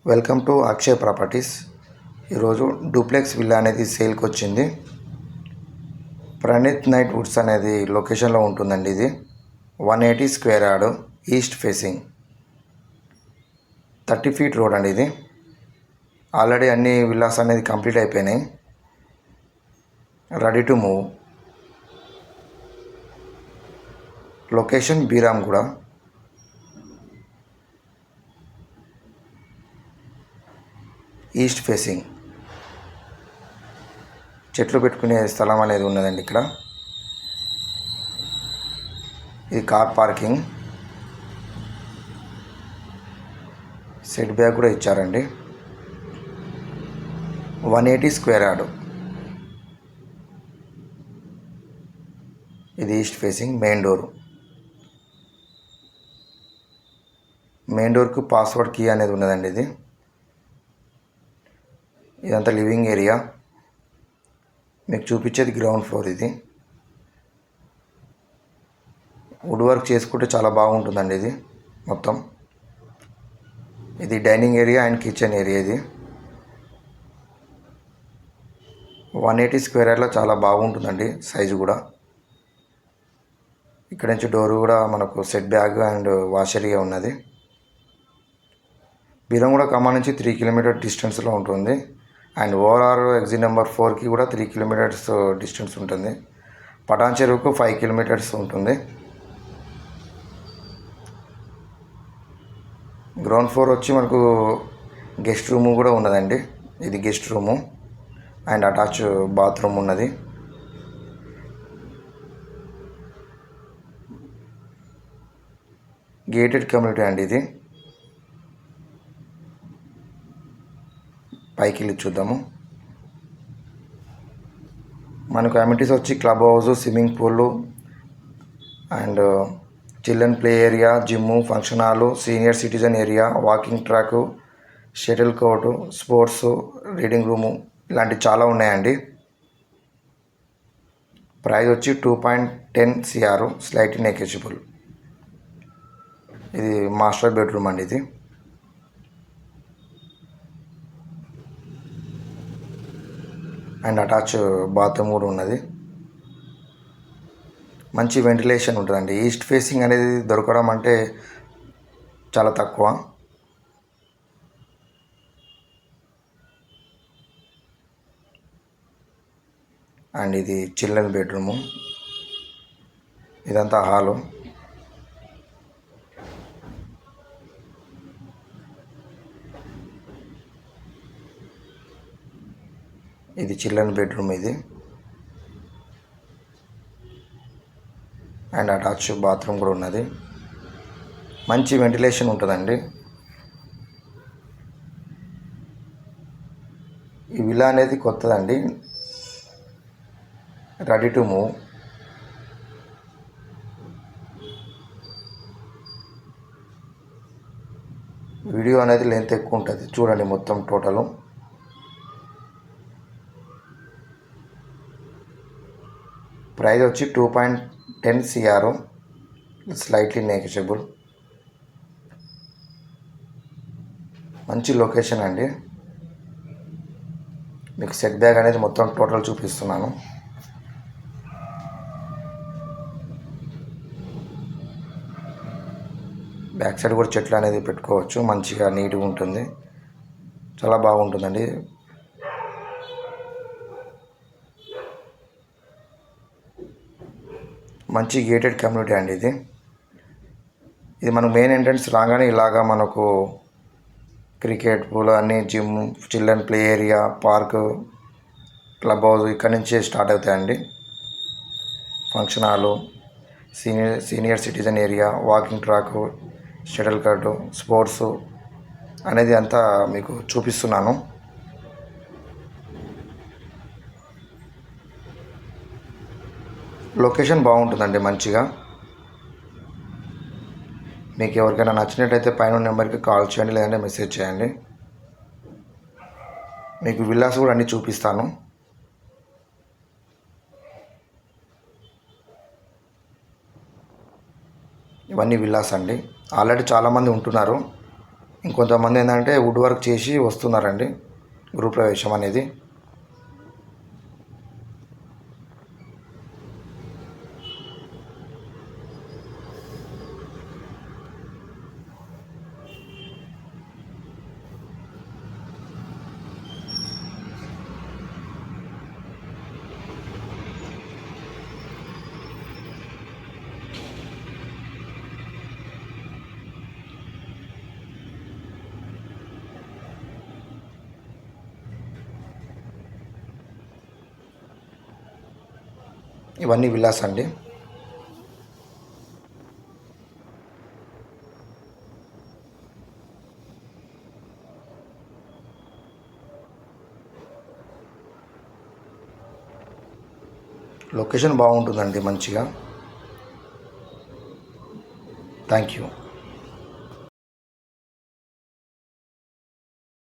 Welcome to Akshay properties. ఈరోజు duplex villa అనేది సేల్కి వచ్చింది. ప్రణీత్ నైట్ వుడ్స్ అనేది లొకేషన్లో ఉంటుందండి. ఇది 180 square yard, east facing, 30 feet road అండి. ఇది ఆల్రెడీ అన్ని విల్లాస్ అనేది కంప్లీట్ అయిపోయినాయి, ready to move. Location Beeramguda. East facing, చెట్లు పెట్టుకునే స్థలం అనేది ఉన్నదండి ఇక్కడ. ఇది కార్ పార్కింగ్, సెట్ బ్యాక్ కూడా ఇచ్చారండి. 180 స్క్వేర్ యార్డ్. ఇది ఈస్ట్ ఫేసింగ్. మెయిన్ డోర్కు పాస్వర్డ్ కీ అనేది ఉన్నదండి. ఇదంతా లివింగ్ ఏరియా. మీకు చూపించేది గ్రౌండ్ ఫ్లోర్. ఇది వుడ్ వర్క్ చేసుకుంటే చాలా బాగుంటుందండి. ఇది మొత్తం ఇది dining area and kitchen area. ఇది 180 స్క్వేర్ యార్డ్లో చాలా బాగుంటుందండి సైజు కూడా. ఇక్కడ నుంచి డోర్ కూడా మనకు set back and wash area ఉన్నది. బీరంగూడ ఖమ్మం నుంచి 3 కిలోమీటర్ డిస్టెన్స్లో ఉంటుంది. అండ్ ఓఆర్ఆర్ ఎగ్జిట్ నెంబర్ 4కి కూడా 3 కిలోమీటర్స్ డిస్టెన్స్ ఉంటుంది. పటాన్ చెరువుకు 5 కిలోమీటర్స్ ఉంటుంది. గ్రౌండ్ ఫ్లోర్ వచ్చి మనకు గెస్ట్ రూము కూడా ఉన్నదండి. ఇది guest room and attach bathroom ఉన్నది. గేటెడ్ కమ్యూనిటీ అండి. ఇది పైకి వెళ్ళి చూద్దాము. మనకు అమ్యూనిటీస్ వచ్చి club house, swimming pool and children play area, gym, function hall, senior citizen area, walking track, shuttle court, sports, reading room, ఇలాంటివి చాలా ఉన్నాయండి. ప్రైస్ వచ్చి 2.10 CR, స్లైట్లీ నెగోషియబుల్. ఇది మాస్టర్ బెడ్రూమ్ అండి. ఇది అండ్ అటాచ్ బాత్రూమ్ కూడా ఉన్నది. మంచి వెంటిలేషన్ ఉంటుందండి. ఈస్ట్ ఫేసింగ్ అనేది దొరకడం అంటే చాలా తక్కువ. అండ్ ఇది చిల్డ్రన్ బెడ్రూము. ఇదంతా హాలు. ఇది చిల్డ్రన్ బెడ్రూమ్. ఇది అండ్ అటాచ్ బాత్రూమ్ కూడా ఉన్నది. మంచి వెంటిలేషన్ ఉంటుందండి. ఈ విల్లా అనేది కొత్తదండి, రెడీ టు మూవ్. వీడియో అనేది లెంత్ ఎక్కువ ఉంటుంది, చూడండి మొత్తం టోటలు. ప్రైస్ వచ్చి 2.10 CR, స్లైట్లీ నెగోషియబుల్. మంచి లొకేషన్ అండి. మీకు సెట్ బ్యాక్ అనేది మొత్తం టోటల్ చూపిస్తున్నాను. బ్యాక్ సైడ్ కూడా చెట్లు అనేది పెట్టుకోవచ్చు, మంచిగా నీట్గా ఉంటుంది, చాలా బాగుంటుందండి. మంచి గేటెడ్ కమ్యూనిటీ అండి. ఇది మనకు మెయిన్ ఎంట్రన్స్ రాగానే ఇలాగా మనకు క్రికెట్ పూల్ అన్ని, gym, children play area, park, club house ఇక్కడ నుంచే స్టార్ట్ అవుతాయండి. Function hall, senior citizen area, walking track, shuttle cart, sports అనేది అంతా మీకు చూపిస్తున్నాను. లొకేషన్ బాగుంటుందండి మంచిగా. మీకు ఎవరికైనా నచ్చినట్టయితే పైన నెంబర్కి కాల్ చేయండి, లేదంటే మెసేజ్ చేయండి. మీకు విల్లాస్ కూడా అన్నీ చూపిస్తాను. ఇవన్నీ విల్లాస్ అండి. ఆల్రెడీ చాలామంది ఉంటున్నారు. ఇంకొంతమంది ఏంటంటే వుడ్ వర్క్ చేసి వస్తున్నారండి గృహప్రవేశం అనేది. ఇవన్నీ విల్లాస్ అండి. లొకేషన్ బాగుంటుందండి మంచిగా. Thank you.